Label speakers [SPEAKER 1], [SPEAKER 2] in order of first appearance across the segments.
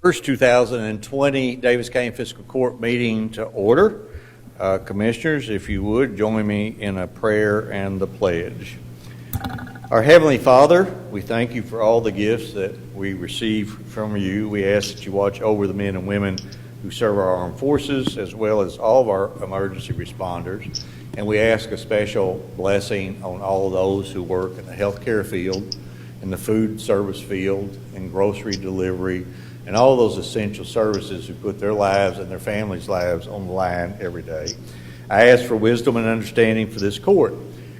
[SPEAKER 1] First 2020 Daviess County Fiscal Court meeting to order. Commissioners, if you would, join me in a prayer and the pledge. Our Heavenly Father, we thank you for all the gifts that we receive from you. We ask that you watch over the men and women who serve our armed forces, as well as all of our emergency responders. And we ask a special blessing on all of those who work in the healthcare field, in the food service field, in grocery delivery, and all those essential services who put their lives and their families' lives on the line every day. I ask for wisdom and understanding for this court.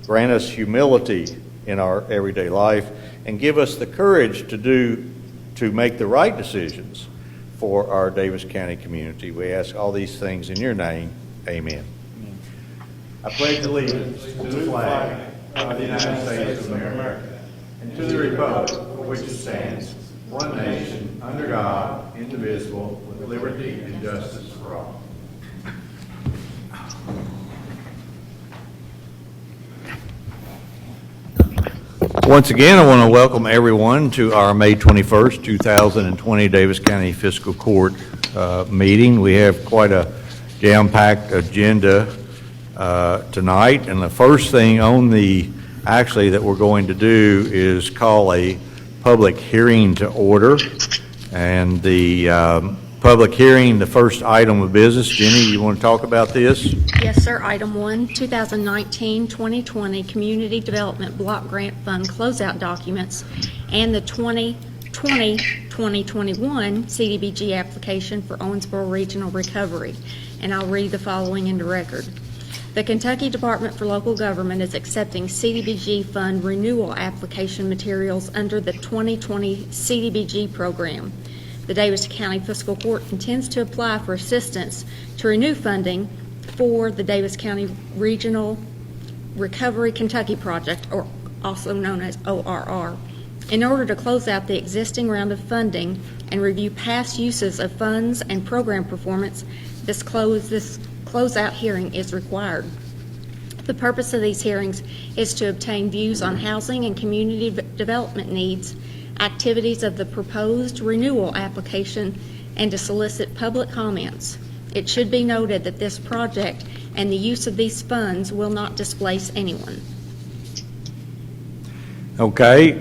[SPEAKER 1] Grant us humility in our everyday life and give us the courage to make the right decisions for our Daviess County community. We ask all these things in your name. Amen. I pledge allegiance to the flag of the United States of America and to the republic for which it stands, one nation, under God, indivisible, with liberty and justice for all. Once again, I want to welcome everyone to our May 21st, 2020 Daviess County Fiscal Court meeting. We have quite a jam-packed agenda tonight, and the first thing on that we're going to do is call a public hearing to order. And the public hearing, the first item of business, Jenny, you want to talk about this?
[SPEAKER 2] Yes, sir. Item 1, 2019-2020 Community Development Block Grant Fund Closeout Documents and the 2020-2021 CDBG application for Owensboro Regional Recovery. And I'll read the following into record. The Kentucky Department for Local Government is accepting CDBG Fund Renewal Application materials under the 2020 CDBG Program. The Daviess County Fiscal Court intends to apply for assistance to renew funding for the Daviess County Regional Recovery Kentucky Project, or also known as ORR. In order to close out the existing round of funding and review past uses of funds and program performance, this closeout hearing is required. The purpose of these hearings is to obtain views on housing and community development needs, activities of the proposed renewal application, and to solicit public comments. It should be noted that this project and the use of these funds will not displace anyone. Okay,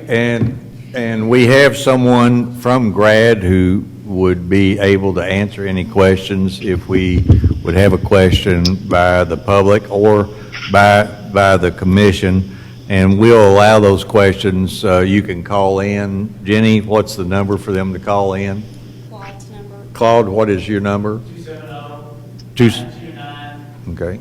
[SPEAKER 1] and we have someone from GRAD who would be able to answer any questions if we would have a question by the public or by the commission, and we'll allow those questions. You can call in. Jenny, what's the number for them to call in?
[SPEAKER 2] Claude's number.
[SPEAKER 1] Claude, what is your number?
[SPEAKER 3] 270-929-1010.
[SPEAKER 1] Okay.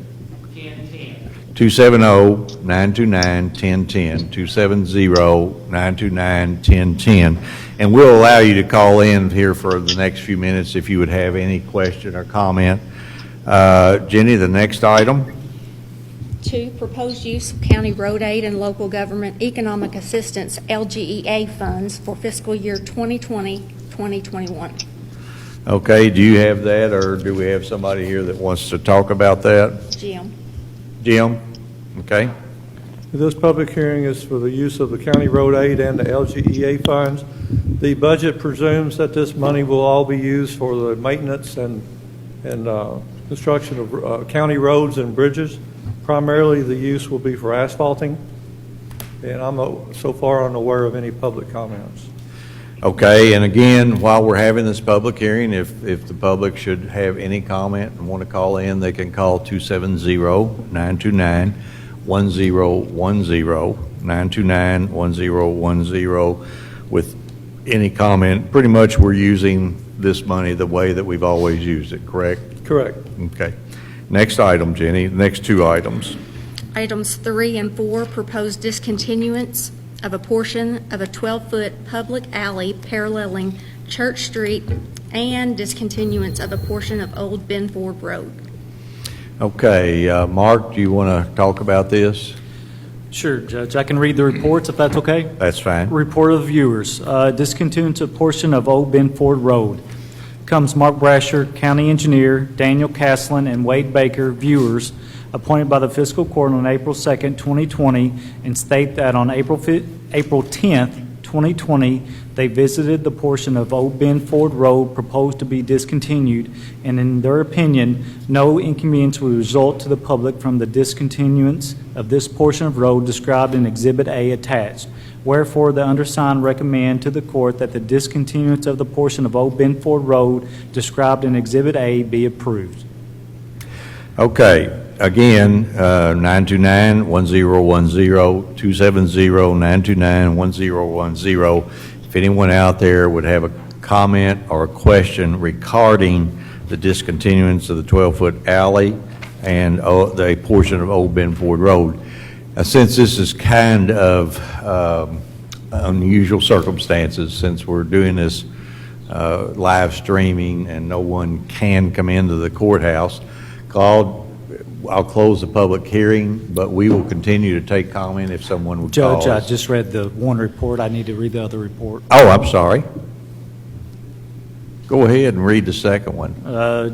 [SPEAKER 1] 270-929-1010, 270-929-1010. And we'll allow you to call in here for the next few minutes if you would have any question or comment. Jenny, the next item.
[SPEAKER 2] 2, proposed use of county road aid and local government economic assistance LGEA funds for fiscal year 2020-2021.
[SPEAKER 1] Okay, do you have that, or do we have somebody here that wants to talk about that?
[SPEAKER 2] Jim.
[SPEAKER 1] Jim? Okay.
[SPEAKER 4] This public hearing is for the use of the county road aid and the LGEA funds. The budget presumes that this money will all be used for the maintenance and construction of county roads and bridges. Primarily, the use will be for asphalting, and I'm so far unaware of any public comments.
[SPEAKER 1] Okay, and again, while we're having this public hearing, if the public should have any comment and want to call in, they can call 270-929-1010, 929-1010 with any comment. Pretty much we're using this money the way that we've always used it, correct?
[SPEAKER 4] Correct.
[SPEAKER 1] Okay. Next item, Jenny. Next 2 items.
[SPEAKER 2] Items 3 and 4, proposed discontinuance of a portion of a 12-foot public alley paralleling Church Street and discontinuance of a portion of Old Benford Road.
[SPEAKER 1] Okay, Mark, do you want to talk about this?
[SPEAKER 3] Sure, Judge. I can read the reports if that's okay.
[SPEAKER 1] That's fine.
[SPEAKER 3] Report of the viewers. Discontinuance of portion of Old Benford Road. Comes Mark Brasher, County Engineer, Daniel Caslin, and Wade Baker, viewers, appointed by the Fiscal Court on April 2nd, 2020, and state that on April 10th, 2020, they visited the portion of Old Bend Ford Road proposed to be discontinued, and in their opinion, no inconvenience would result to the public from the discontinuance of this portion of road described in Exhibit A attached. Wherefore, the undersigned recommend to the court that the discontinuance of the portion of Old Bend Ford Road described in Exhibit A be approved.
[SPEAKER 1] Okay, again, 929-1010, 270-929-1010. If anyone out there would have a comment or a question regarding the discontinuance of the 12-foot alley and the portion of Old Bend Ford Road. Since this is kind of unusual circumstances, since we're doing this live streaming and no one can come into the courthouse, I'll close the public hearing, but we will continue to take comment if someone would call
[SPEAKER 3] Judge, I
[SPEAKER 1] us.
[SPEAKER 3] just read the one report. I need to read the other report.
[SPEAKER 1] Oh, I'm sorry. Go ahead and read the second one.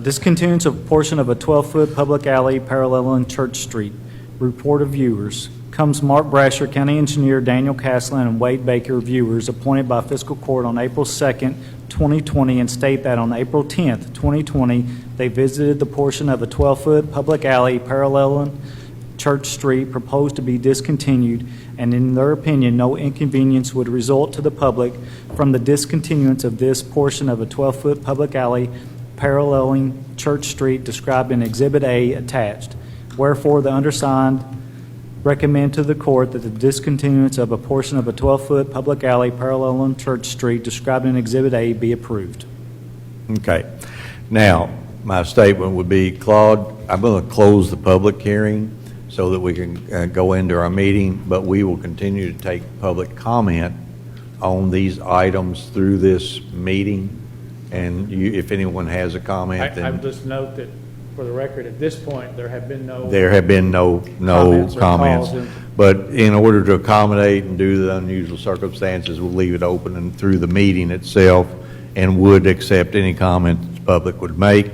[SPEAKER 3] Discontinuance of a portion of a 12-foot public alley paralleling Church Street. Report of viewers. Comes Mark Brasher, County Engineer Daniel Caslin, and Wade Baker, viewers, appointed by Fiscal Court on April 2nd, 2020, and state that on April 10th, 2020, they visited the portion of a 12-foot public alley paralleling Church Street proposed to be discontinued, and in their opinion, no inconvenience would result to the public from the discontinuance of this portion of a 12-foot public alley paralleling Church Street described in Exhibit A attached. Wherefore, the undersigned recommend to the court that the discontinuance of a portion of a 12-foot public alley paralleling Church Street described in Exhibit A be approved.
[SPEAKER 1] Okay. Now, my statement would be, Claude, I'm going to close the public hearing so that we can go into our meeting, but we will continue to take public comment on these items through this meeting. And if anyone has a comment,
[SPEAKER 5] I
[SPEAKER 1] then
[SPEAKER 5] just note that, for the record, at this point, there have been no
[SPEAKER 1] comments.
[SPEAKER 5] comments or calls.
[SPEAKER 1] But in order to accommodate and do the unusual circumstances, we'll leave it open and through the meeting itself and would accept any comment the public would make.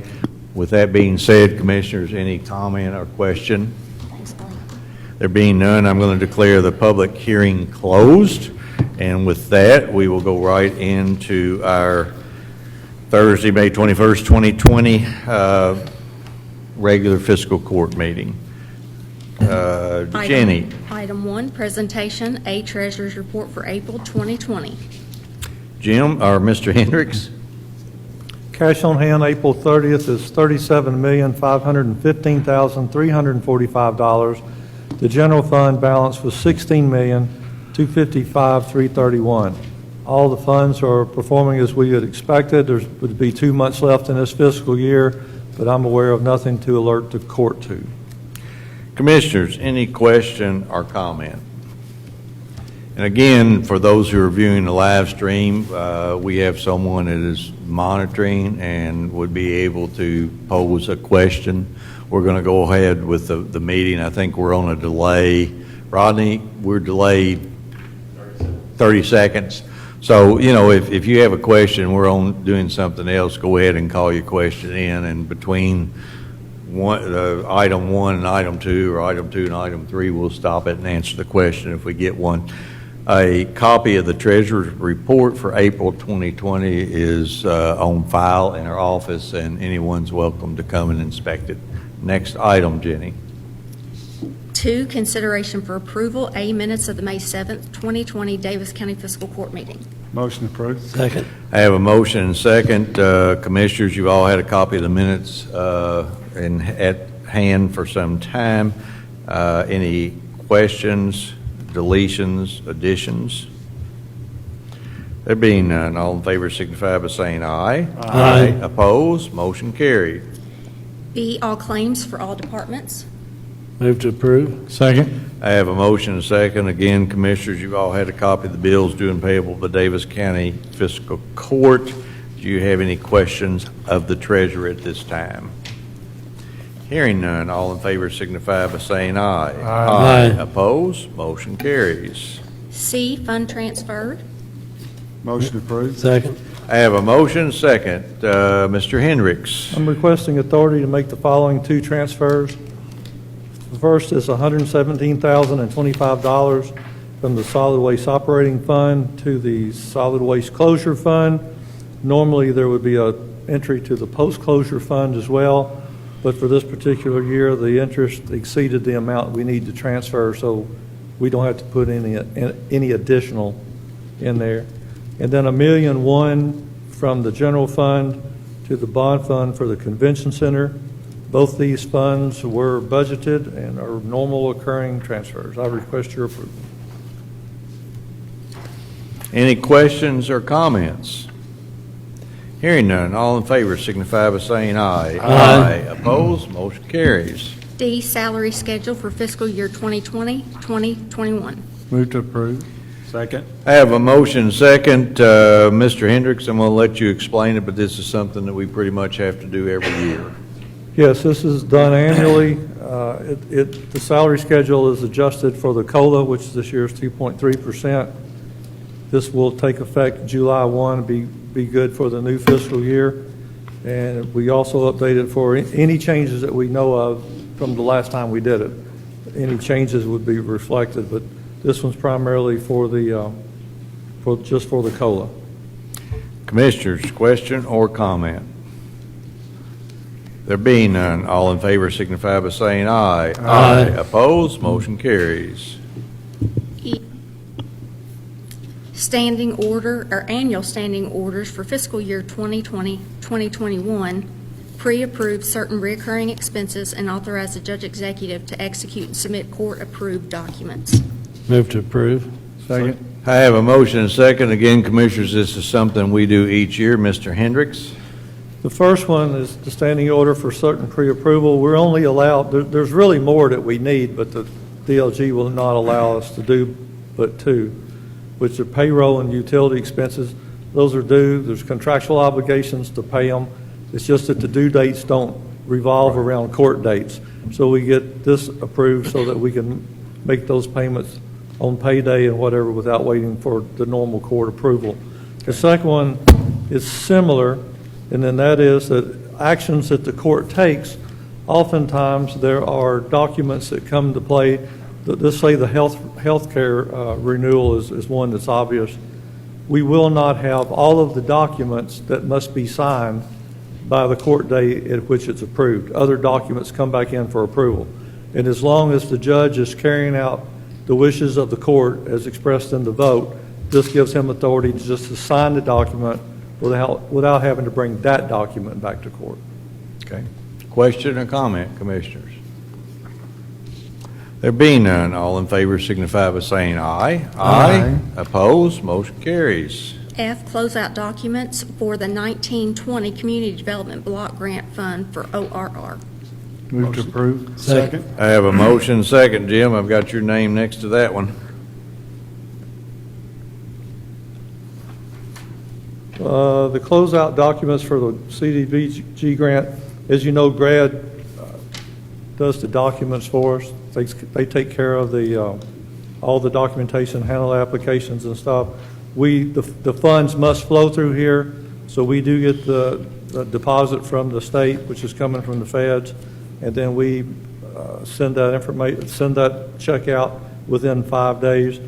[SPEAKER 1] With that being said, Commissioners, any comment or question? There being none, I'm going to declare the public hearing closed. And with that, we will go right into our Thursday, May 21st, 2020 regular fiscal court meeting. Jenny.
[SPEAKER 2] Item 1, presentation, A Treasurer's Report for April 2020.
[SPEAKER 1] Jim, or Mr. Hendricks?
[SPEAKER 4] Cash on hand, April 30th, is $37,515,345. The general fund balance was $16,255,331. All the funds are performing as we had expected. There would be 2 months left in this fiscal year, but I'm aware of nothing to alert the court to.
[SPEAKER 1] Commissioners, any question or comment? And again, for those who are viewing the live stream, we have someone that is monitoring and would be able to pose a question. We're going to go ahead with the meeting. I think we're on a delay. Rodney, we're delayed 30 seconds. So, you know, if you have a question, we're on doing something else, go ahead and call your question in. And between item 1 and item 2, or item 2 and item 3, we'll stop it and answer the question if we get one. A copy of the Treasurer's Report for April 2020 is on file in our office, and anyone's welcome to come and inspect it. Next item, Jenny.
[SPEAKER 2] 2, consideration for approval, A minutes of the May 7th, 2020 Daviess County Fiscal Court meeting.
[SPEAKER 5] Motion approved.
[SPEAKER 6] Second.
[SPEAKER 1] I have a motion and second. Commissioners, you've all had a copy of the minutes at hand for some time. Any questions, deletions, additions? There being none, all in favor signify by saying aye.
[SPEAKER 6] Aye.
[SPEAKER 1] Opposed? Motion carried.
[SPEAKER 2] B, all claims for all departments.
[SPEAKER 6] Move to approve.
[SPEAKER 5] Second.
[SPEAKER 1] I have a motion and second. Again, Commissioners, you've all had a copy of the bills due and payable to the Daviess County Fiscal Court. Do you have any questions of the Treasurer at this time? Hearing none, all in favor signify by saying aye.
[SPEAKER 6] Aye.
[SPEAKER 1] Opposed? Motion carries.
[SPEAKER 2] C, fund transferred.
[SPEAKER 5] Motion approved.
[SPEAKER 6] Second.
[SPEAKER 1] I have a motion second. Mr. Hendricks.
[SPEAKER 4] I'm requesting authority to make the following 2 transfers. The first is $117,025 from the Solid Waste Operating Fund to the Solid Waste Closure Fund. Normally, there would be a entry to the post-closure fund as well, but for this particular year, the interest exceeded the amount we need to transfer, so we don't have to put any additional in there. And then $1.1 million from the general fund to the bond fund for the convention center. Both these funds were budgeted and are normal occurring transfers. I request your approval.
[SPEAKER 1] Any questions or comments? Hearing none, all in favor signify by saying aye.
[SPEAKER 6] Aye.
[SPEAKER 1] Opposed, motion carries.
[SPEAKER 2] D, salary schedule for fiscal year 2020, 2021.
[SPEAKER 6] Move to approve.
[SPEAKER 3] Second.
[SPEAKER 1] I have a motion second. Mr. Hendricks, I'm going to let you explain it, but this is something that we pretty much have to do every year.
[SPEAKER 4] Yes, this is done annually. The salary schedule is adjusted for the COLA, which this year is 2.3%. This will take effect July 1, be good for the new fiscal year. And we also updated for any changes that we know of from the last time we did it. Any changes would be reflected, but this one's primarily for the just for the COLA.
[SPEAKER 1] Commissioners, question or comment? There being none, all in favor signify by saying aye.
[SPEAKER 6] Aye.
[SPEAKER 1] Opposed, motion carries.
[SPEAKER 2] E, standing order or annual standing orders for fiscal year 2020, 2021, pre-approve certain recurring expenses and authorize the judge executive to execute and submit court-approved documents.
[SPEAKER 6] Move to approve.
[SPEAKER 4] Second.
[SPEAKER 1] I have a motion and second. Again, Commissioners, this is something we do each year. Mr. Hendricks?
[SPEAKER 4] The first one is the standing order for certain pre-approval. We're only allowed, there's really more that we need, but the DLG will not allow us to do but two, which are payroll and utility expenses. Those are due. There's contractual obligations to pay them. It's just that the due dates don't revolve around court dates. So we get this approved so that we can make those payments on payday and whatever without waiting for the normal court approval. The second one is similar, and then that is that actions that the court takes, oftentimes there are documents that come into play. Let's say the health care renewal is one that's obvious. We will not have all of the documents that must be signed by the court date at which it's approved. Other documents come back in for approval. And as long as the judge is carrying out the wishes of the court as expressed in the vote, this gives him authority to just to sign the document without having to bring that document back to court.
[SPEAKER 1] Okay. Question or comment, Commissioners? There being none, all in favor signify by saying aye.
[SPEAKER 6] Aye.
[SPEAKER 1] Opposed, motion carries.
[SPEAKER 2] F, closeout documents for the 1920 Community Development Block Grant Fund for ORR.
[SPEAKER 6] Move to approve. Second.
[SPEAKER 1] I have a motion second. Jim, I've got your name next to that one.
[SPEAKER 4] The closeout documents for the CDBG grant, as you know, Brad does the documents for us. They take care of all the documentation, handle applications and stuff. The funds must flow through here, so we do get the deposit from the state, which is coming from the feds, and then we send that check out within 5 days.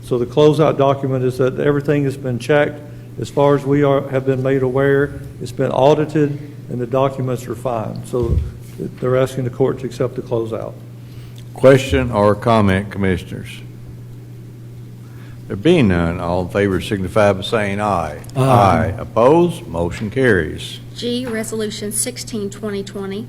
[SPEAKER 4] So the closeout document is that everything has been checked. As far as we have been made aware, it's been audited, and the documents are fine. So they're asking the court to accept the closeout.
[SPEAKER 1] Question or comment, Commissioners? There being none, all in favor signify by saying aye.
[SPEAKER 6] Aye.
[SPEAKER 1] Opposed, motion carries.
[SPEAKER 2] G, Resolution 16, 2020,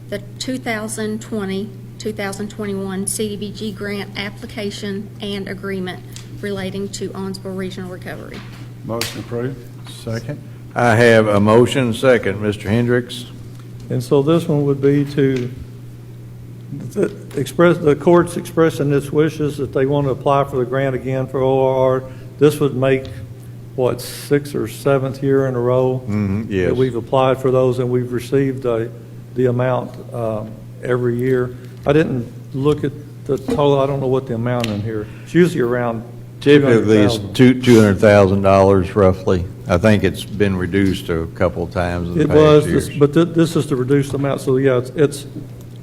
[SPEAKER 2] the 2020-2021 CDBG Grant Application and Agreement relating to Owensboro Regional Recovery.
[SPEAKER 6] Motion approved. Second.
[SPEAKER 1] I have a motion second. Mr. Hendricks?
[SPEAKER 4] And so this one would be to express, the court's expressing its wishes that they want to apply for the grant again for ORR. This would make, what, 6th or 7th year in a row
[SPEAKER 1] Yes.
[SPEAKER 4] that we've applied for those, and we've received the amount every year. I didn't look at the total. I don't know what the amount in here. It's usually around
[SPEAKER 1] Typically, it's
[SPEAKER 4] $200,000.
[SPEAKER 1] $200,000 roughly. I think it's been reduced a couple of times in the
[SPEAKER 4] It
[SPEAKER 1] past
[SPEAKER 4] was,
[SPEAKER 1] years.
[SPEAKER 4] but this is the reduced amount. So yeah, it's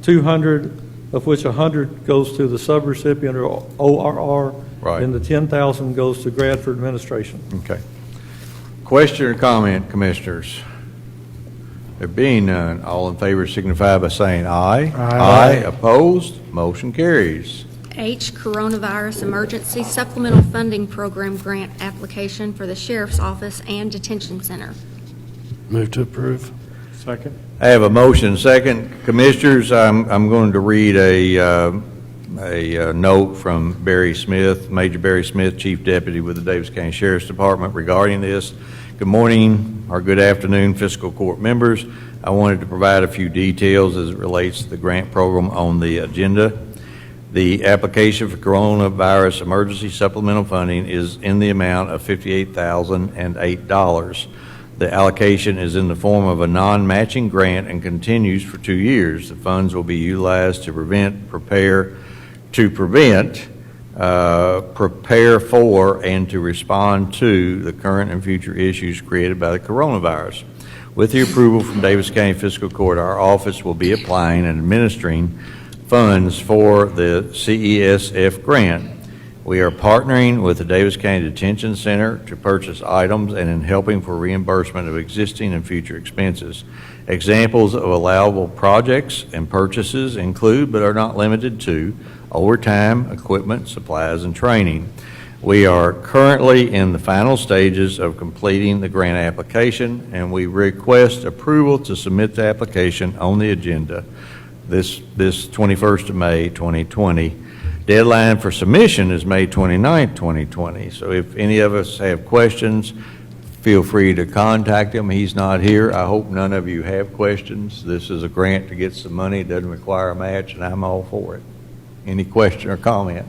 [SPEAKER 4] 200 of which 100 goes to the subrecipient or ORR,
[SPEAKER 1] Right.
[SPEAKER 4] and the 10,000 goes to Bradford administration.
[SPEAKER 1] Okay. Question or comment, Commissioners? There being none, all in favor signify by saying aye.
[SPEAKER 6] Aye.
[SPEAKER 1] Opposed? Motion carries.
[SPEAKER 2] H, Coronavirus Emergency Supplemental Funding Program Grant Application for the Sheriff's Office and Detention Center.
[SPEAKER 6] Move to approve.
[SPEAKER 5] Second.
[SPEAKER 1] I have a motion second. Commissioners, I'm going to read a note from Barry Smith, Major Barry Smith, Chief Deputy with the Daviess County Sheriff's Department regarding this. Good morning or good afternoon, Fiscal Court members. I wanted to provide a few details as it relates to the grant program on the agenda. The application for coronavirus emergency supplemental funding is in the amount of $58,008. The allocation is in the form of a non-matching grant and continues for 2 years. The funds will be utilized to prepare for, and to respond to the current and future issues created by the coronavirus. With the approval from Daviess County Fiscal Court, our office will be applying and administering funds for the CESF grant. We are partnering with the Daviess County Detention Center to purchase items and in helping for reimbursement of existing and future expenses. Examples of allowable projects and purchases include, but are not limited to, overtime, equipment, supplies, and training. We are currently in the final stages of completing the grant application, and we request approval to submit the application on the agenda this 21st of May, 2020. Deadline for submission is May 29th, 2020. So if any of us have questions, feel free to contact him. He's not here. I hope none of you have questions. This is a grant to get some money. It doesn't require a match, and I'm all for it. Any question or comment?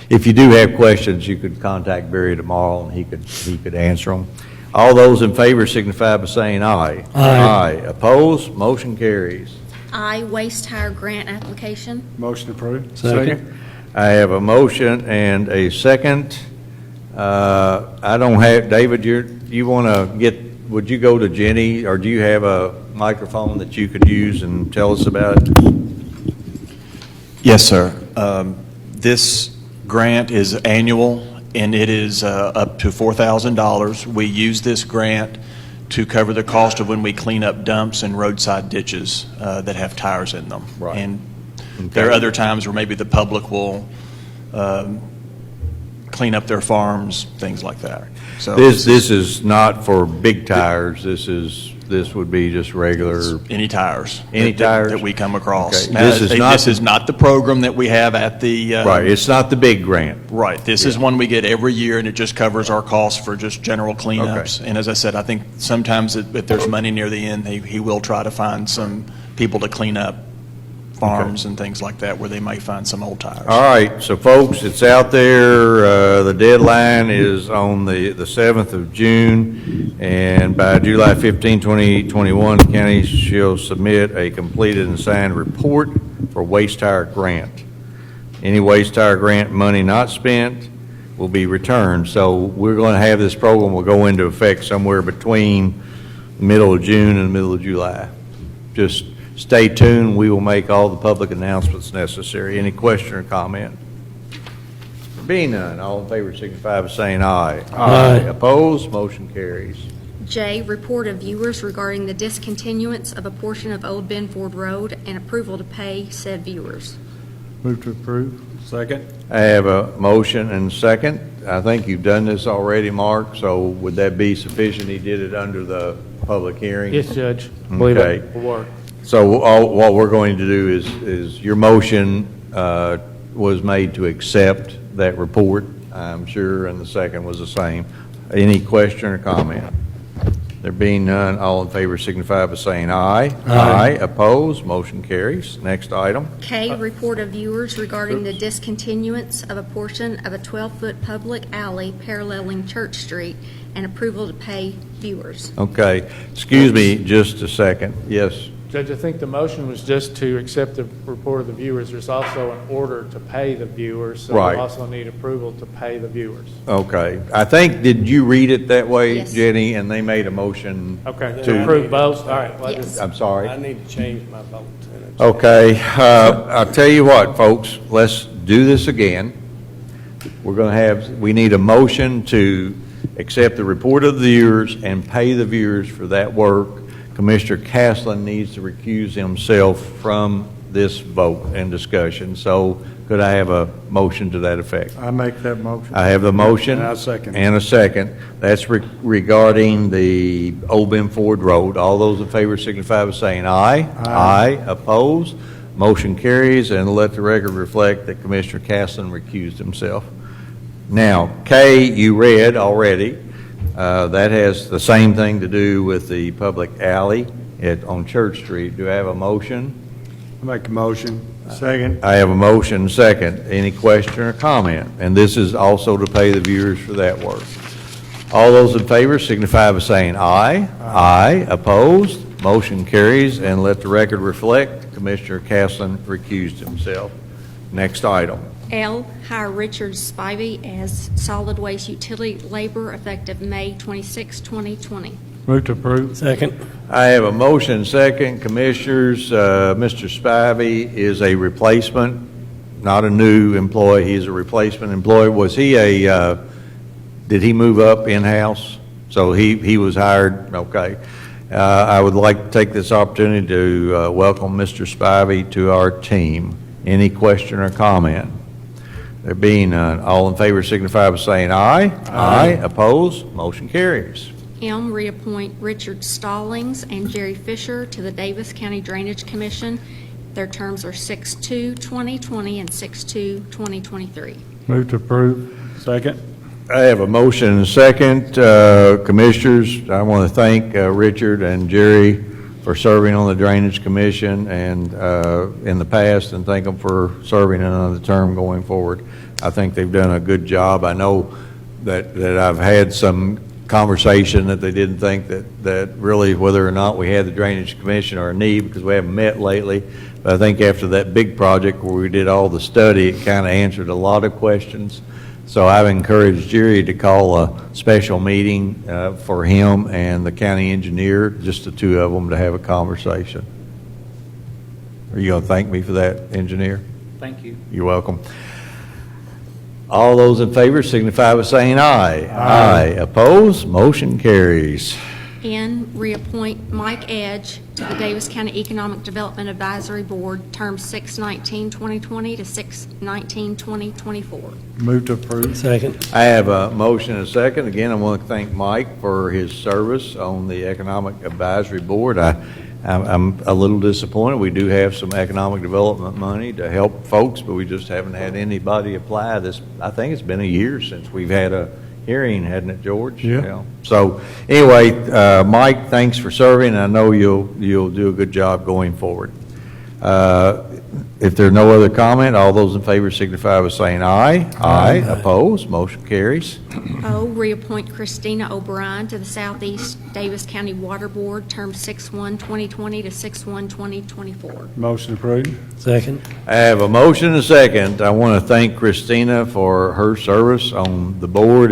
[SPEAKER 1] If you do have questions, you could contact Barry tomorrow, and he could answer them. All those in favor signify by saying aye.
[SPEAKER 6] Aye.
[SPEAKER 1] Opposed? Motion carries.
[SPEAKER 2] I, Waste Tire Grant Application.
[SPEAKER 6] Motion approved.
[SPEAKER 4] Second.
[SPEAKER 1] I have a motion and a second. I don't have, David, you want to would you go to Jenny, or do you have a microphone that you could use and tell us about it?
[SPEAKER 7] Yes, sir. This grant is annual, and it is up to $4,000. We use this grant to cover the cost of when we clean up dumps and roadside ditches that have tires in them.
[SPEAKER 1] Right.
[SPEAKER 7] And
[SPEAKER 1] Okay.
[SPEAKER 7] there are other times where maybe the public will clean up their farms, things like that. So
[SPEAKER 1] This is not for big tires. This would be just regular.
[SPEAKER 7] any tires.
[SPEAKER 1] Any tires?
[SPEAKER 7] that we come across.
[SPEAKER 1] Okay.
[SPEAKER 7] Now,
[SPEAKER 1] This is not
[SPEAKER 7] the program that we have at the
[SPEAKER 1] Right. It's not the big grant.
[SPEAKER 7] Right. This is one we get every year, and it just covers our costs for just general cleanups.
[SPEAKER 1] Okay.
[SPEAKER 7] And as I said, I think sometimes if there's money near the end, he will try to find some people to clean up farms and things like that where they may find some old tires.
[SPEAKER 1] All right, so folks, it's out there. The deadline is on the 7th of June, and by July 15, 2021, the county shall submit a completed and signed report for waste tire grant. Any waste tire grant money not spent will be returned. So we're going to have this program will go into effect somewhere between the middle of June and the middle of July. Just stay tuned. We will make all the public announcements necessary. Any question or comment? Being none, all in favor signify by saying aye.
[SPEAKER 6] Aye.
[SPEAKER 1] Opposed? Motion carries.
[SPEAKER 2] J, report of viewers regarding the discontinuance of a portion of Old Benford Road and approval to pay said viewers.
[SPEAKER 6] Move to approve.
[SPEAKER 4] Second.
[SPEAKER 1] I have a motion and second. I think you've done this already, Mark, so would that be sufficient? He did it under the public hearing?
[SPEAKER 5] Yes, Judge. Believe
[SPEAKER 1] Okay.
[SPEAKER 5] it will work.
[SPEAKER 1] So what we're going to do is your motion was made to accept that report, I'm sure, and the second was the same. Any question or comment? There being none, all in favor signify by saying aye. Aye. Opposed? Motion carries. Next item.
[SPEAKER 2] K, report of viewers regarding the discontinuance of a portion of a 12-foot public alley paralleling Church Street and approval to pay viewers.
[SPEAKER 1] Okay. Excuse me just a second. Yes,
[SPEAKER 5] Judge, I think the motion was just to accept the report of the viewers. There's also an order to pay the viewers, so
[SPEAKER 1] Right.
[SPEAKER 5] we also need approval to pay the viewers.
[SPEAKER 1] Okay. I think, did you read it that way,
[SPEAKER 2] Yes.
[SPEAKER 1] Jenny? And they made a motion.
[SPEAKER 5] Okay, to approve both? All right. well, I
[SPEAKER 2] Yes.
[SPEAKER 1] I'm sorry.
[SPEAKER 8] I need to change my vote.
[SPEAKER 1] Okay, I'll tell you what, folks, let's do this again. We need a motion to accept the report of the viewers and pay the viewers for that work. Commissioner Caslen needs to recuse himself from this vote and discussion. So could I have a motion to that effect?
[SPEAKER 6] I make that motion.
[SPEAKER 1] I have the motion.
[SPEAKER 6] And I second.
[SPEAKER 1] And a second. That's regarding the Old Ben Ford Road. All those in favor signify by saying aye. Aye. Opposed? Motion carries, and let the record reflect that Commissioner Caslen recused himself. Now, K, you read already. That has the same thing to do with the public alley on Church Street. Do I have a motion?
[SPEAKER 6] I make a motion. Second.
[SPEAKER 1] I have a motion, second. Any question or comment? And this is also to pay the viewers for that work. All those in favor signify by saying aye. Aye. Opposed? Motion carries, and let the record reflect Commissioner Caslen recused himself. Next item.
[SPEAKER 2] L, hire Richard Spivey as solid waste utility labor effective May 26, 2020.
[SPEAKER 6] Move to approve.
[SPEAKER 8] Second.
[SPEAKER 1] I have a motion, second. Commissioners, Mr. Spivey is a replacement, not a new employee. He's a replacement employee. Was he did he move up in-house? So he was hired, okay. I would like to take this opportunity to welcome Mr. Spivey to our team. Any question or comment? There being none, all in favor signify by saying aye. Aye. Opposed? Motion carries.
[SPEAKER 2] M, reappoint Richard Stallings and Jerry Fischer to the Daviess County Drainage Commission. Their terms are 6/2/2020 and 6/2/2023.
[SPEAKER 6] Move to approve. Second.
[SPEAKER 1] I have a motion and a second. Commissioners, I want to thank Richard and Jerry for serving on the Drainage Commission and in the past, and thank them for serving another term going forward. I think they've done a good job. I know that I've had some conversation that they didn't think that really whether or not we had the Drainage Commission or a need, because we haven't met lately. But I think after that big project where we did all the study, it kind of answered a lot of questions. So I've encouraged Jerry to call a special meeting for him and the county engineer, just the two of them, to have a conversation. Are you going to thank me for that, engineer?
[SPEAKER 3] Thank you.
[SPEAKER 1] You're welcome. All those in favor signify by saying aye. Aye. Opposed? Motion carries.
[SPEAKER 2] N, reappoint Mike Edge to the Daviess County Economic Development Advisory Board, term 6/19/2020 to 6/19/2024.
[SPEAKER 6] Move to approve.
[SPEAKER 8] Second.
[SPEAKER 1] I have a motion and a second. Again, I want to thank Mike for his service on the Economic Advisory Board. I'm a little disappointed. We do have some economic development money to help folks, but we just haven't had anybody apply this. I think it's been a year since we've had a hearing, hadn't it, George?
[SPEAKER 6] Yeah.
[SPEAKER 1] So anyway, Mike, thanks for serving. I know you'll do a good job going forward. If there are no other comment, all those in favor signify by saying aye. Aye. Opposed? Motion carries.
[SPEAKER 2] O, reappoint Christina O'Brien to the Southeast Daviess County Water Board, term 6/1/2020 to 6/1/2024.
[SPEAKER 6] Motion approved.
[SPEAKER 8] Second.
[SPEAKER 1] I have a motion and a second. I want to thank Christina for her service on the board.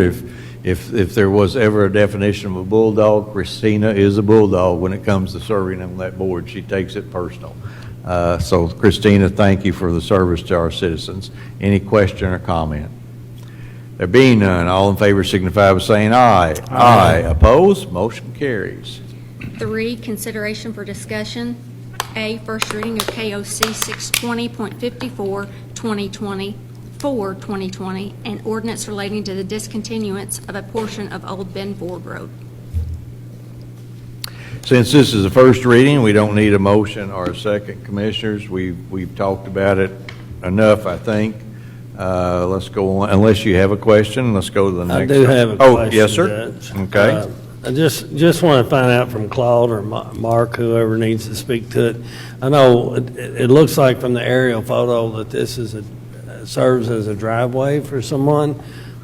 [SPEAKER 1] If there was ever a definition of a bulldog, Christina is a bulldog when it comes to serving on that board. She takes it personal. So Christina, thank you for the service to our citizens. Any question or comment? There being none, all in favor signify by saying aye. Aye. Opposed? Motion carries.
[SPEAKER 2] 3, consideration for discussion. A, first reading of KOC 620.54 2020 and ordinance relating to the discontinuance of a portion of Old Ben Ford Road.
[SPEAKER 1] Since this is the first reading, we don't need a motion or a second, Commissioners. We've talked about it enough, I think. Let's go on. Unless you have a question, let's go to the next.
[SPEAKER 8] I do have a question,
[SPEAKER 1] Oh, yes, sir.
[SPEAKER 8] Judge.
[SPEAKER 1] Okay.
[SPEAKER 8] I just want to find out from Claude or Mark, whoever needs to speak to it. I know it looks like from the aerial photo that this serves as a driveway for someone,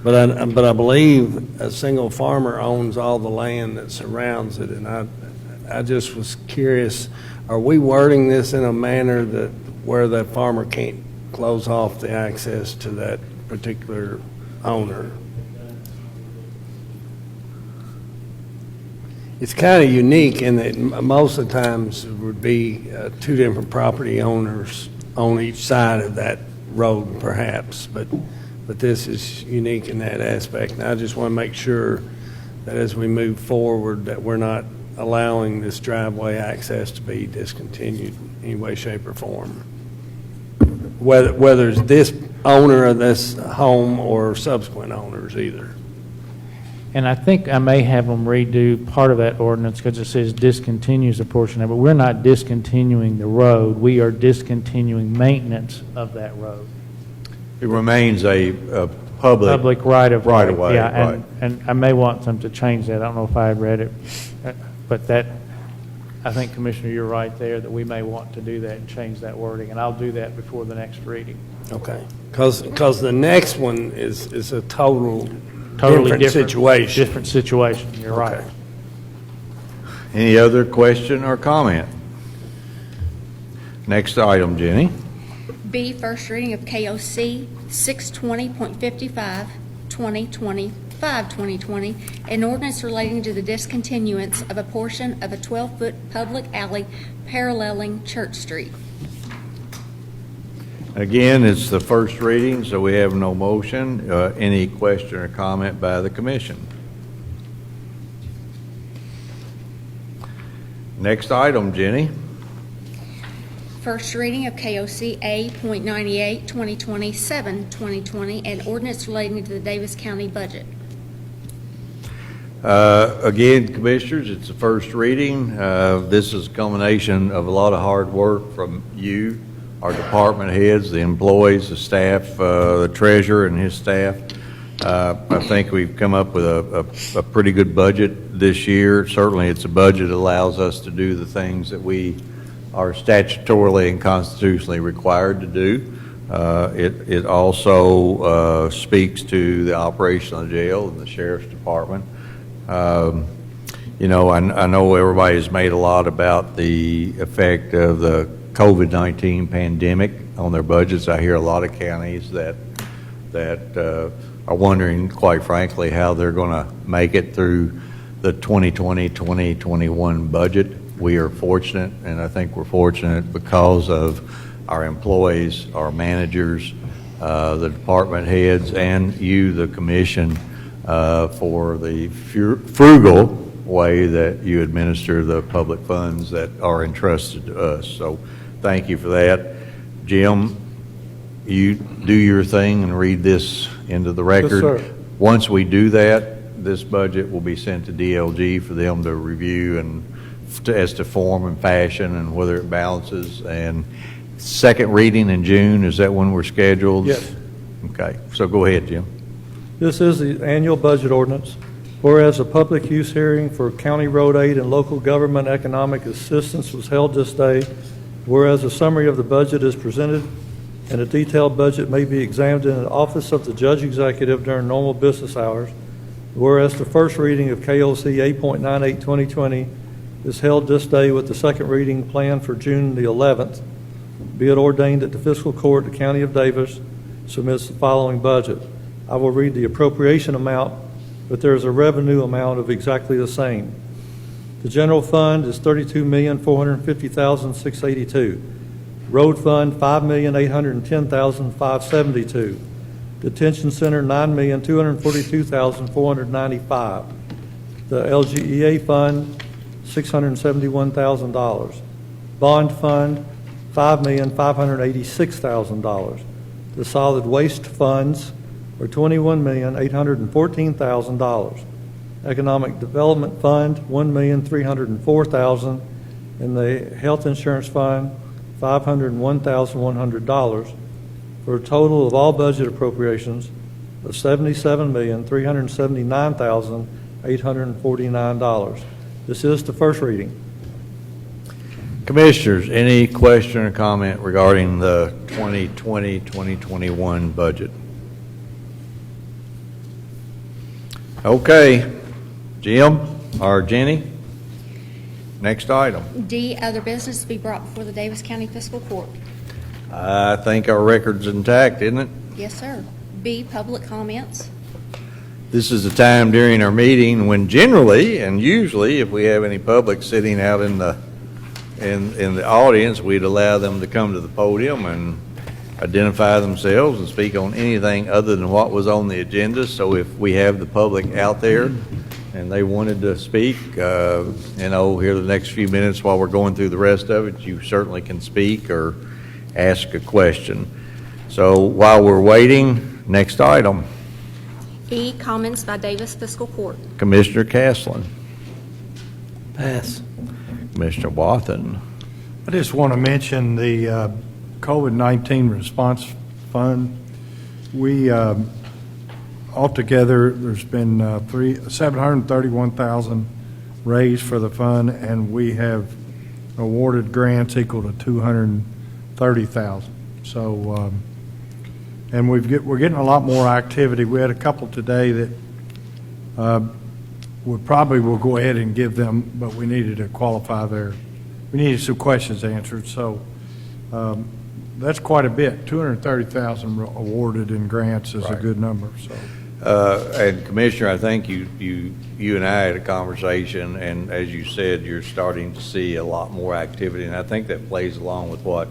[SPEAKER 8] but I believe a single farmer owns all the land that surrounds it, and I just was curious. are we wording this in a manner that where that farmer can't close off the access to that particular owner? It's kind of unique in that most of the times it would be two different property owners on each side of that road perhaps, but this is unique in that aspect. And I just want to make sure that as we move forward that we're not allowing this driveway access to be discontinued in any way, shape, or form. Whether it's this owner of this home or subsequent owners either.
[SPEAKER 5] And I think I may have them redo part of that ordinance because it says discontinues a portion of it. We're not discontinuing the road. We are discontinuing maintenance of that road.
[SPEAKER 1] It remains a public
[SPEAKER 5] right-of-way.
[SPEAKER 1] right-of-way,
[SPEAKER 5] Yeah,
[SPEAKER 1] right.
[SPEAKER 5] and I may want them to change that. I don't know if I read it, but that, I think, Commissioner, you're right there, that we may want to do that and change that wording, and I'll do that before the next reading.
[SPEAKER 8] Okay. Because the next one is a totally different situation.
[SPEAKER 5] Different situation, you're right.
[SPEAKER 8] Okay.
[SPEAKER 1] Any other question or comment? Next item, Jenny.
[SPEAKER 2] B, first reading of KOC 620.55, 2020, an ordinance relating to the discontinuance of a portion of a 12-foot public alley paralleling Church Street.
[SPEAKER 1] Again, it's the first reading, so we have no motion. Any question or comment by the commission? Next item, Jenny.
[SPEAKER 2] First reading of KOC A.98, 2020, an ordinance relating to the Daviess County budget.
[SPEAKER 1] Again, Commissioners, it's the first reading. This is a culmination of a lot of hard work from you, our department heads, the employees, the staff, the treasurer and his staff. I think we've come up with a pretty good budget this year. Certainly, it's a budget that allows us to do the things that we are statutorily and constitutionally required to do. It also speaks to the operation of the jail and the sheriff's department. You know, I know everybody's made a lot about the effect of the COVID-19 pandemic on their budgets. I hear a lot of counties that are wondering, quite frankly, how they're going to make it through the 2020-2021 budget. We are fortunate, and I think we're fortunate because of our employees, our managers, the department heads, and you, the commission, for the frugal way that you administer the public funds that are entrusted to us. So thank you for that. Jim, you do your thing and read this into the record.
[SPEAKER 4] Yes, sir.
[SPEAKER 1] Once we do that, this budget will be sent to DLG for them to review and as to form and fashion and whether it balances. And second reading in June, is that when we're scheduled?
[SPEAKER 4] Yes.
[SPEAKER 1] Okay, so go ahead, Jim.
[SPEAKER 4] This is the annual budget ordinance. Whereas a public use hearing for county road aid and local government economic assistance was held this day, whereas a summary of the budget is presented and a detailed budget may be examined in the office of the judge executive during normal business hours, whereas the first reading of KOC 8.98 2020 is held this day with the second reading planned for June the 11th, be it ordained that the Fiscal Court, the County of Daviess, submits the following budget. I will read the appropriation amount, but there is a revenue amount of exactly the same. The general fund is $32,450,682. Road fund $5,810,572. Detention center $9,242,495. The LGEA fund $671,000. Bond fund $5,586,000. The solid waste funds are $21,814,000. Economic Development Fund $1,304,000, and the Health Insurance Fund $501,100, for a total of all budget appropriations of $77,379,849. This is the first reading.
[SPEAKER 1] Commissioners, any question or comment regarding the 2020-2021 budget? Okay, Jim or Jenny? Next item.
[SPEAKER 2] D, other business to be brought before the Daviess County Fiscal Court.
[SPEAKER 1] I think our record's intact, isn't it?
[SPEAKER 2] Yes, sir. B, public comments.
[SPEAKER 1] This is the time during our meeting when generally and usually, if we have any public sitting out in the audience, we'd allow them to come to the podium and identify themselves and speak on anything other than what was on the agenda. So if we have the public out there and they wanted to speak, here the next few minutes while we're going through the rest of it, you certainly can speak or ask a question. So while we're waiting, next item.
[SPEAKER 2] E, comments by Daviess Fiscal Court.
[SPEAKER 1] Commissioner Caslen.
[SPEAKER 8] Pass.
[SPEAKER 1] Commissioner Wathen.
[SPEAKER 4] I just want to mention the COVID-19 response fund. We, altogether, there's been $731,000 raised for the fund, and we have awarded grants equal to $230,000. So, and we're getting a lot more activity. We had a couple today that we probably will go ahead and give them, but we needed to qualify we needed some questions answered. So that's quite a bit. $230,000 awarded in grants is a good number. So.
[SPEAKER 1] And Commissioner, I think you and I had a conversation, and as you said, you're starting to see a lot more activity, and I think that plays along with what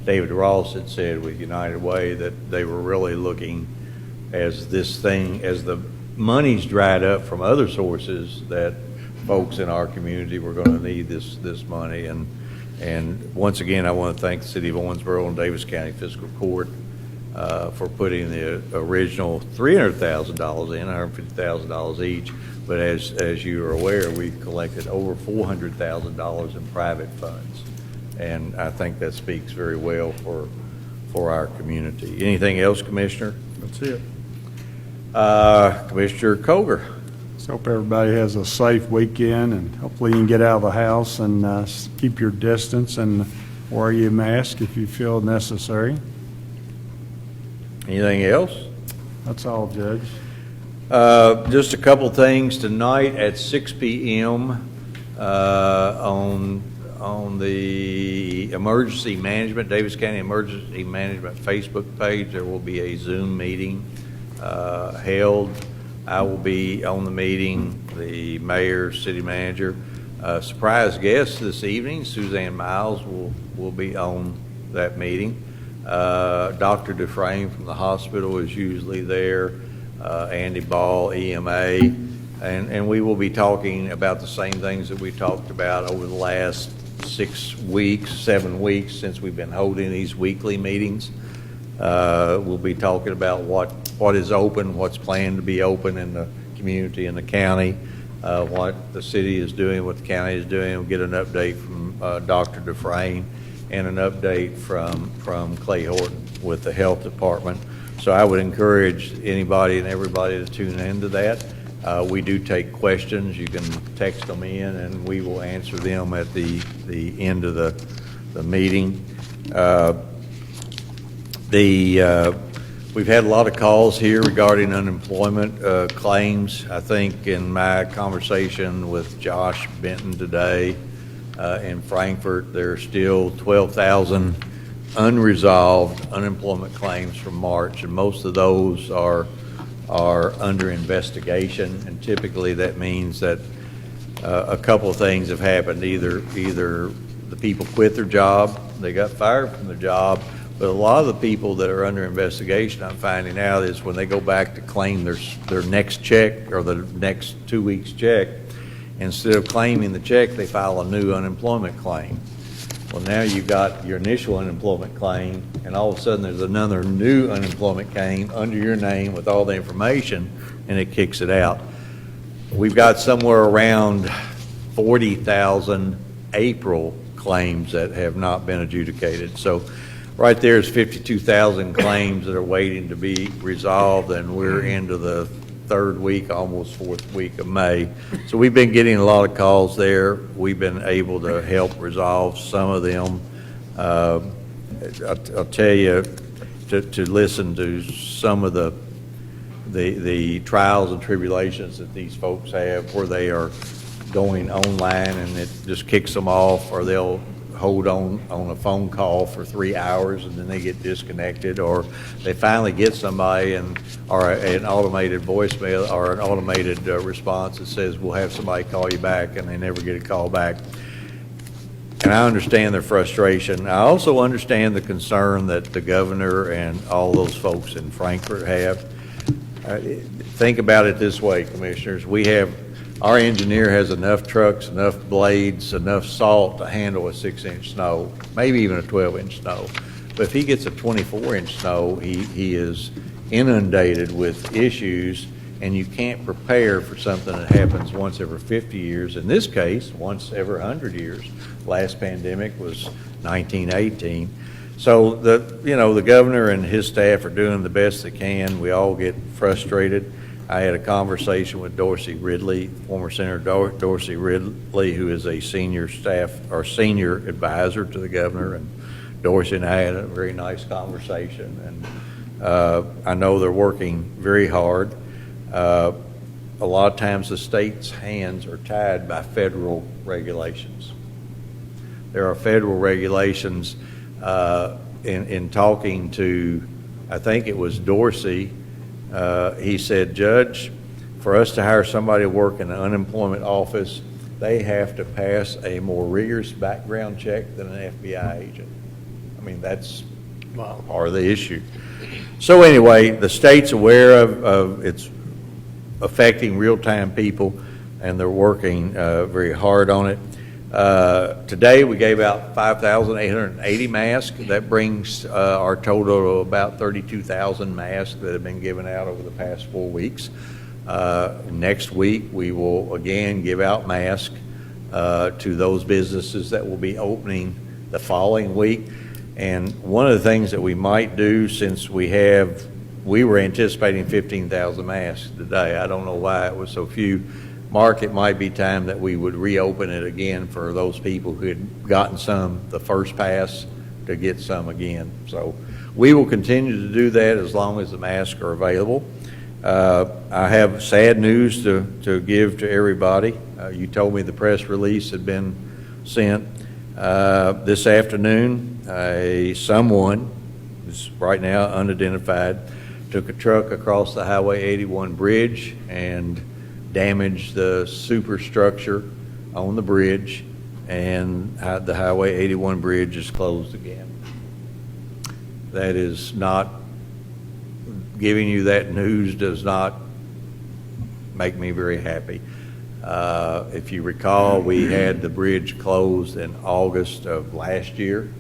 [SPEAKER 1] David Ross had said with United Way, that they were really looking as the money's dried up from other sources, that folks in our community were going to need this money. And once again, I want to thank the City of Owensboro and Daviess County Fiscal Court for putting the original $300,000 in, $150,000 each. But as you are aware, we've collected over $400,000 in private funds. And I think that speaks very well for our community. Anything else, Commissioner?
[SPEAKER 6] That's it.
[SPEAKER 1] Commissioner Coger.
[SPEAKER 6] Let's hope everybody has a safe weekend, and hopefully you can get out of the house and keep your distance and wear your mask if you feel necessary.
[SPEAKER 1] Anything else?
[SPEAKER 6] That's all, Judge.
[SPEAKER 1] Just a couple things tonight at 6 p.m. On the Emergency Management, Daviess County Emergency Management Facebook page, there will be a Zoom meeting held. I will be on the meeting, the mayor, city manager. Surprise guest this evening, Suzanne Miles, will be on that meeting. Dr. Dufresne from the hospital is usually there, Andy Ball, EMA, and we will be talking about the same things that we talked about over the last 7 weeks since we've been holding these weekly meetings. We'll be talking about what is open, what's planned to be open in the community and the county, what the city is doing, what the county is doing. We'll get an update from Dr. Dufresne and an update from Clay Horton with the health department. So I would encourage anybody and everybody to tune into that. We do take questions. You can text them in, and we will answer them at the end of the meeting. We've had a lot of calls here regarding unemployment claims. I think in my conversation with Josh Benton today in Frankfort, there are still 12,000 unresolved unemployment claims from March, and most of those are under investigation, and typically that means that a couple of things have happened. Either the people quit their job, they got fired from their job, but a lot of the people that are under investigation, I'm finding out, is when they go back to claim their next check or the next 2 weeks' check, instead of claiming the check, they file a new unemployment claim. Well, now you've got your initial unemployment claim, and all of a sudden there's another new unemployment claim under your name with all the information, and it kicks it out. We've got somewhere around 40,000 April claims that have not been adjudicated. So right there is 52,000 claims that are waiting to be resolved, and we're into the third week, almost fourth week of May. So we've been getting a lot of calls there. We've been able to help resolve some of them. I'll tell you, to listen to some of the trials and tribulations that these folks have, where they are going online and it just kicks them off, or they'll hold on a phone call for 3 hours and then they get disconnected, or they finally get somebody or an automated voicemail or an automated response that says, we'll have somebody call you back, and they never get a call back. And I understand their frustration. I also understand the concern that the governor and all those folks in Frankfurt have. Think about it this way, commissioners. Our engineer has enough trucks, enough blades, enough salt to handle a 6-inch snow, maybe even a 12-inch snow. But if he gets a 24-inch snow, he is inundated with issues, and you can't prepare for something that happens once every 50 years. In this case, once every 100 years. Last pandemic was 1918. So the governor and his staff are doing the best they can. We all get frustrated. I had a conversation with Dorsey Ridley, former Senator Dorsey Ridley, who is a senior advisor to the governor, and Dorsey and I had a very nice conversation. And I know they're working very hard. A lot of times the state's hands are tied by federal regulations. There are federal regulations. In talking to, I think it was Dorsey, he said, Judge, for us to hire somebody to work in an unemployment office, they have to pass a more rigorous background check than an FBI agent. I mean, that's part of the issue. So anyway, the state's aware of it's affecting real-time people, and they're working very hard on it. Today we gave out 5,880 masks. That brings our total to about 32,000 masks that have been given out over the past 4 weeks. Next week we will again give out masks to those businesses that will be opening the following week. And one of the things that we might do, since we were anticipating 15,000 masks today. I don't know why it was so few. Mark, it might be time that we would reopen it again for those people who had gotten some the first pass to get some again. So we will continue to do that as long as the masks are available. I have sad news to give to everybody. You told me the press release had been sent. This afternoon, someone who's right now unidentified took a truck across the Highway 81 bridge and damaged the superstructure on the bridge, and the Highway 81 bridge is closed again. That is not, giving you that news does not make me very happy. If you recall, we had the bridge closed in August of last year.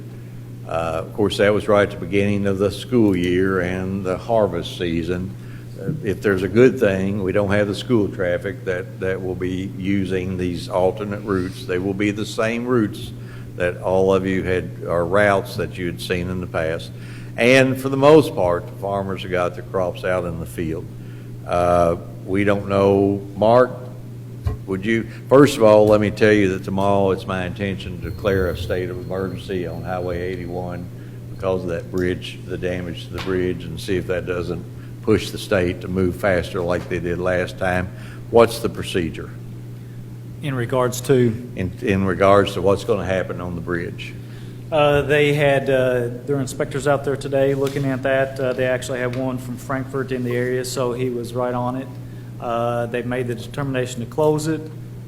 [SPEAKER 1] Of course, that was right at the beginning of the school year and the harvest season. If there's a good thing, we don't have the school traffic that will be using these alternate routes. They will be the same routes that all of you are routes that you had seen in the past. And for the most part, the farmers have got their crops out in the field. We don't know, Mark, first of all, let me tell you that tomorrow it's my intention to declare a state of emergency on Highway 81 because of that bridge, the damage to the bridge, and see if that doesn't push the state to move faster like they did last time. What's the procedure?
[SPEAKER 3] In regards to?
[SPEAKER 1] In regards to what's going to happen on the bridge.
[SPEAKER 3] They had their inspectors out there today looking at that. They actually have one from Frankfurt in the area, so he was right on it. They've made the determination to close it.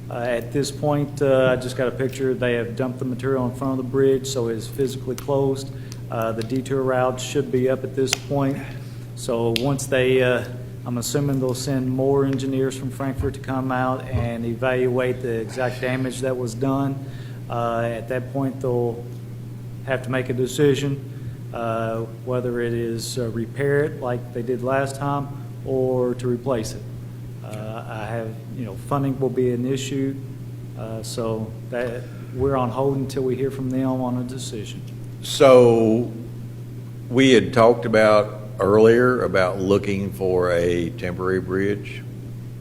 [SPEAKER 3] At this point, I just got a picture. They have dumped the material in front of the bridge, so it is physically closed. The detour route should be up at this point. So once I'm assuming they'll send more engineers from Frankfurt to come out and evaluate the exact damage that was done. At that point, they'll have to make a decision whether it is repair it like they did last time or to replace it. Funding will be an issue, so that we're on hold until we hear from them on a decision.
[SPEAKER 1] So we had talked about earlier about looking for a temporary bridge.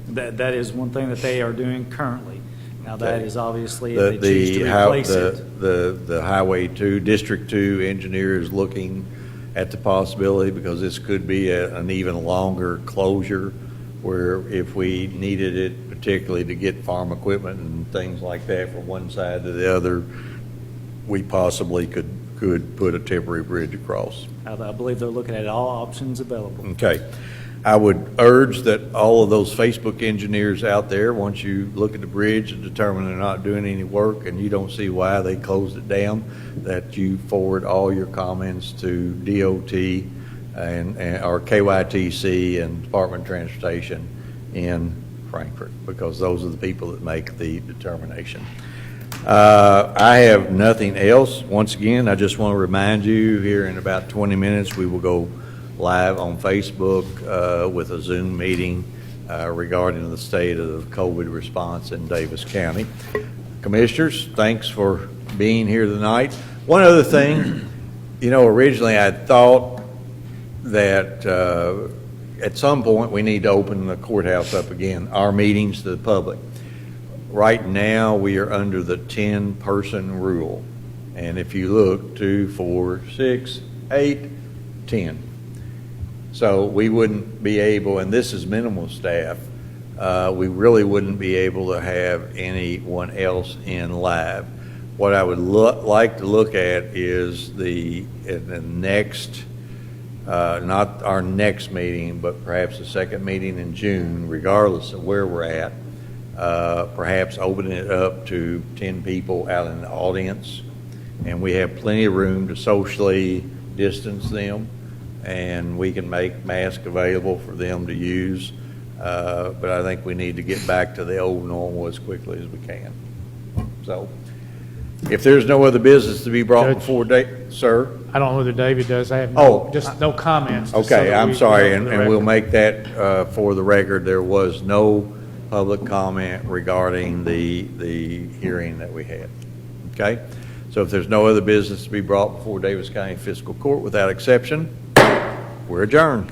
[SPEAKER 3] That is one thing that they are doing currently. Now that is obviously
[SPEAKER 1] The
[SPEAKER 3] if they choose to replace it.
[SPEAKER 1] The Highway 2, District 2 engineer is looking at the possibility, because this could be an even longer closure where if we needed it, particularly to get farm equipment and things like that from one side to the other, we possibly could put a temporary bridge across.
[SPEAKER 3] I believe they're looking at all options available.
[SPEAKER 1] Okay. I would urge that all of those Facebook engineers out there, once you look at the bridge and determine they're not doing any work and you don't see why they closed it down, that you forward all your comments to DOT and or KYTC and Department of Transportation in Frankfurt, because those are the people that make the determination. I have nothing else. Once again, I just want to remind you, here in about 20 minutes, we will go live on Facebook with a Zoom meeting regarding the state of the COVID response in Daviess County. Commissioners, thanks for being here tonight. One other thing, originally I thought that at some point we need to open the courthouse up again, our meetings to the public. Right now, we are under the 10-person rule. And if you look, 2, 4, 6, 8, 10. So we wouldn't be able, and this is minimal staff, we really wouldn't be able to have anyone else in live. What I would like to look at is the next, not our next meeting, but perhaps the second meeting in June, regardless of where we're at, perhaps opening it up to 10 people out in the audience. And we have plenty of room to socially distance them, and we can make masks available for them to use. But I think we need to get back to the old normal as quickly as we can. So, if there's no other business to be brought
[SPEAKER 5] Judge,
[SPEAKER 1] before, sir?
[SPEAKER 5] I don't know whether David does. I have just no comments. just so
[SPEAKER 1] Okay,
[SPEAKER 5] that
[SPEAKER 1] I'm
[SPEAKER 5] we
[SPEAKER 1] sorry,
[SPEAKER 5] go
[SPEAKER 1] and
[SPEAKER 5] for the
[SPEAKER 1] we'll
[SPEAKER 5] record.
[SPEAKER 1] make that for the record. There was no public comment regarding the hearing that we had. Okay? So if there's no other business to be brought before Daviess County Fiscal Court without exception, we're adjourned.